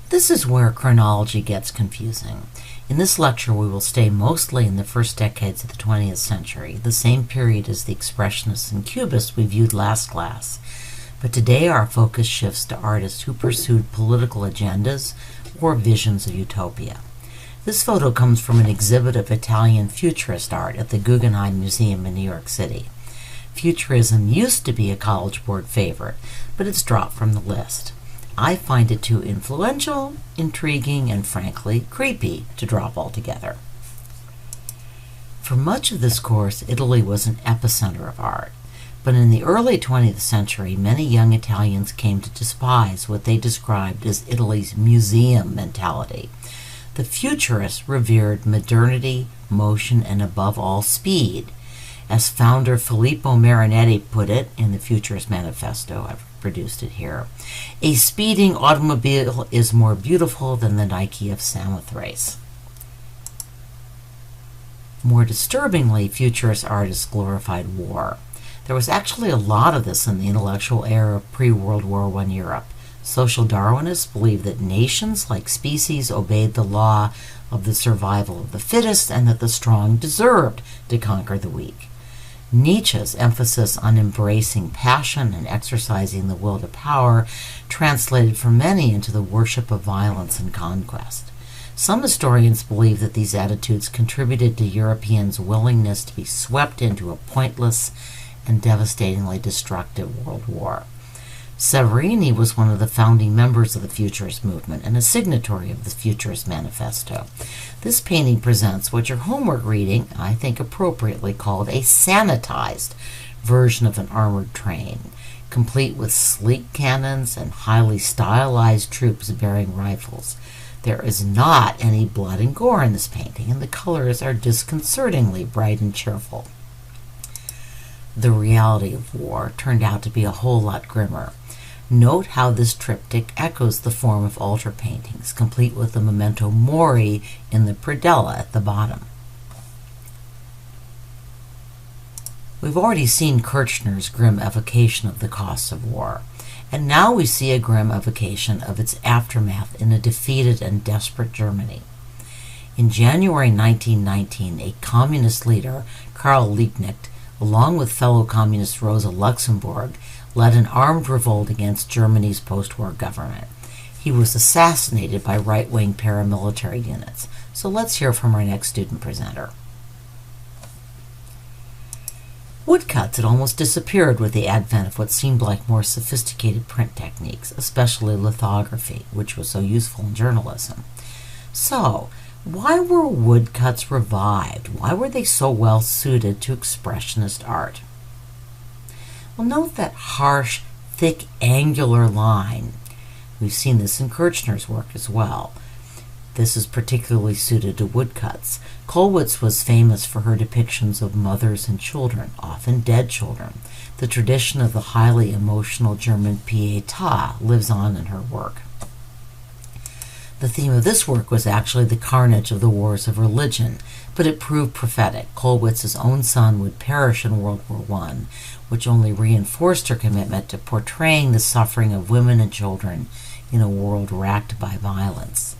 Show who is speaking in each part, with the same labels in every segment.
Speaker 1: This is where chronology gets confusing. In this lecture, we will stay mostly in the first decades of the 20th century, the same period as the Expressionists and Cubists we viewed last class. But today our focus shifts to artists who pursued political agendas or visions of utopia. This photo comes from an exhibit of Italian futurist art at the Guggenheim Museum in New York City. Futurism used to be a College Board favorite, but it's dropped from the list. I find it too influential, intriguing, and frankly, creepy to drop altogether. For much of this course, Italy was an epicenter of art. But in the early 20th century, many young Italians came to despise what they described as Italy's museum mentality. The futurists revered modernity, motion, and above all, speed. As founder Filippo Marinetti put it in the Futurist Manifesto, I've produced it here, a speeding automobile is more beautiful than the Nike of Samothrace. More disturbingly, futurist artists glorified war. There was actually a lot of this in the intellectual era of pre-World War I Europe. Social Darwinists believed that nations, like species, obeyed the law of the survival of the fittest and that the strong deserved to conquer the weak. Nietzsche's emphasis on embracing passion and exercising the will to power translated for many into the worship of violence and conquest. Some historians believe that these attitudes contributed to Europeans' willingness to be swept into a pointless and devastatingly destructive world war. Severini was one of the founding members of the Futurist movement and a signatory of the Futurist Manifesto. This painting presents what your homework reading, I think appropriately called a sanitized version of an armored train, complete with sleek cannons and highly stylized troops bearing rifles. There is not any blood and gore in this painting, and the colors are disconcertingly bright and cheerful. The reality of war turned out to be a whole lot grimmer. Note how this triptych echoes the form of altar paintings, complete with the memento mori in the predella at the bottom. We've already seen Kirchner's grim evocation of the costs of war, and now we see a grim evocation of its aftermath in a defeated and desperate Germany. In January 1919, a communist leader, Karl Liebknecht, along with fellow communist Rosa Luxemburg, led an armed revolt against Germany's post-war government. He was assassinated by right-wing paramilitary units. So let's hear from our next student presenter. Woodcuts had almost disappeared with the advent of what seemed like more sophisticated print techniques, especially lithography, which was so useful in journalism. So, why were woodcuts revived? Why were they so well suited to expressionist art? Well, note that harsh, thick, angular line. We've seen this in Kirchner's work as well. This is particularly suited to woodcuts. Kollwitz was famous for her depictions of mothers and children, often dead children. The tradition of the highly emotional German Pietà lives on in her work. The theme of this work was actually the carnage of the wars of religion, but it proved prophetic. Kollwitz's own son would perish in World War I, which only reinforced her commitment to portraying the suffering of women and children in a world racked by violence.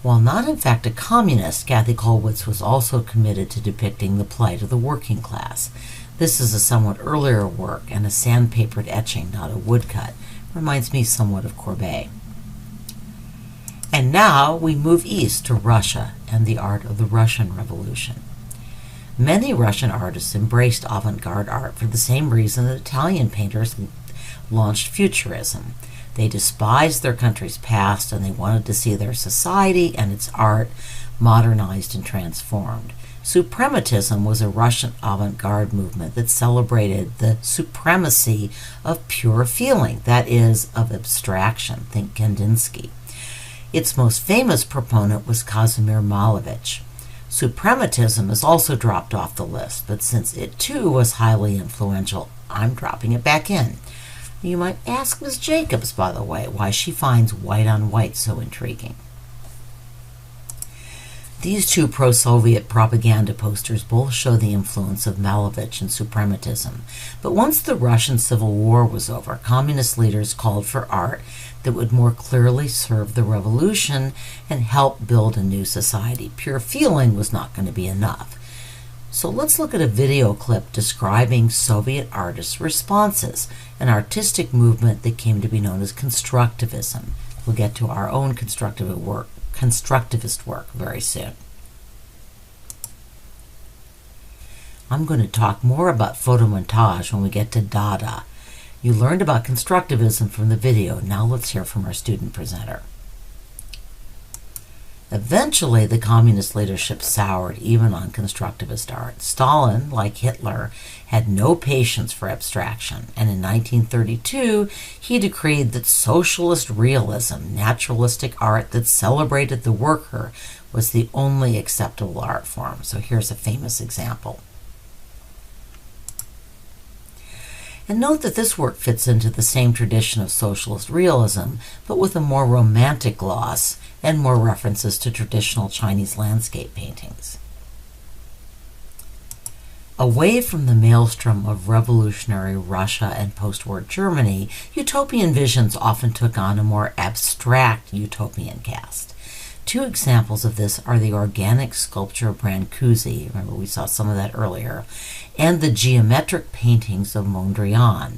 Speaker 1: While not in fact a communist, Kathe Kollwitz was also committed to depicting the plight of the working class. This is a somewhat earlier work and a sandpapered etching, not a woodcut. Reminds me somewhat of Courbet. And now we move east to Russia and the art of the Russian Revolution. Many Russian artists embraced avant-garde art for the same reason that Italian painters launched Futurism. They despised their country's past and they wanted to see their society and its art modernized and transformed. Suprematism was a Russian avant-garde movement that celebrated the supremacy of pure feeling, that is, of abstraction. Think Kandinsky. Its most famous proponent was Kazimir Malevich. Suprematism is also dropped off the list, but since it too was highly influential, I'm dropping it back in. You might ask Ms. Jacobs, by the way, why she finds white on white so intriguing. These two pro-Soviet propaganda posters both show the influence of Malevich and suprematism. But once the Russian Civil War was over, communist leaders called for art that would more clearly serve the revolution and help build a new society. Pure feeling was not going to be enough. So let's look at a video clip describing Soviet artists' responses, an artistic movement that came to be known as constructivism. We'll get to our own constructivist work very soon. I'm going to talk more about photomontage when we get to Dada. You learned about constructivism from the video. Now let's hear from our student presenter. Eventually, the communist leadership soured even on constructivist art. Stalin, like Hitler, had no patience for abstraction, and in 1932, he decreed that socialist realism, naturalistic art that celebrated the worker, was the only acceptable art form. So here's a famous example. And note that this work fits into the same tradition of socialist realism, but with a more romantic gloss and more references to traditional Chinese landscape paintings. Away from the maelstrom of revolutionary Russia and post-war Germany, utopian visions often took on a more abstract utopian cast. Two examples of this are the organic sculpture of Brancusi, remember we saw some of that earlier, and the geometric paintings of Mondrian.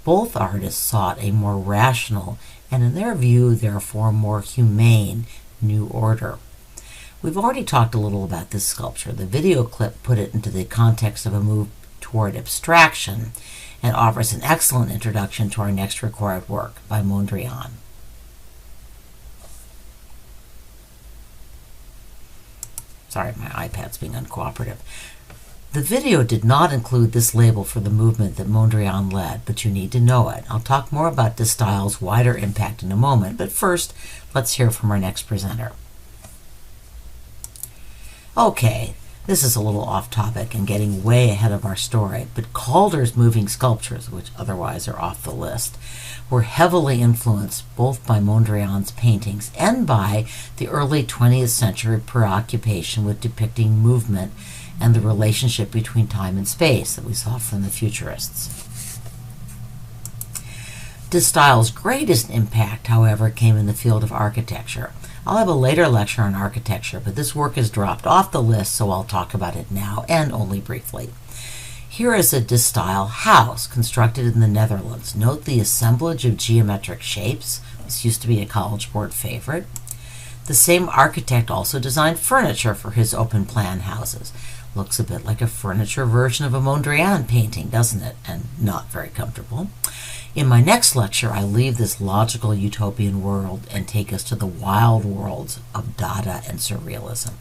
Speaker 1: Both artists sought a more rational and, in their view, therefore more humane new order. We've already talked a little about this sculpture. The video clip put it into the context of a move toward abstraction and offers an excellent introduction to our next required work by Mondrian. Sorry, my iPad's being uncooperative. The video did not include this label for the movement that Mondrian led, but you need to know it. I'll talk more about this style's wider impact in a moment, but first, let's hear from our next presenter. Okay, this is a little off topic and getting way ahead of our story, but Calder's moving sculptures, which otherwise are off the list, were heavily influenced both by Mondrian's paintings and by the early 20th century preoccupation with depicting movement and the relationship between time and space that we saw from the Futurists. This style's greatest impact, however, came in the field of architecture. I'll have a later lecture on architecture, but this work has dropped off the list, so I'll talk about it now and only briefly. Here is a De Stijl house constructed in the Netherlands. Note the assemblage of geometric shapes. This used to be a College Board favorite. The same architect also designed furniture for his open plan houses. Looks a bit like a furniture version of a Mondrian painting, doesn't it? And not very comfortable. In my next lecture, I leave this logical utopian world and take us to the wild worlds of Dada and Surrealism.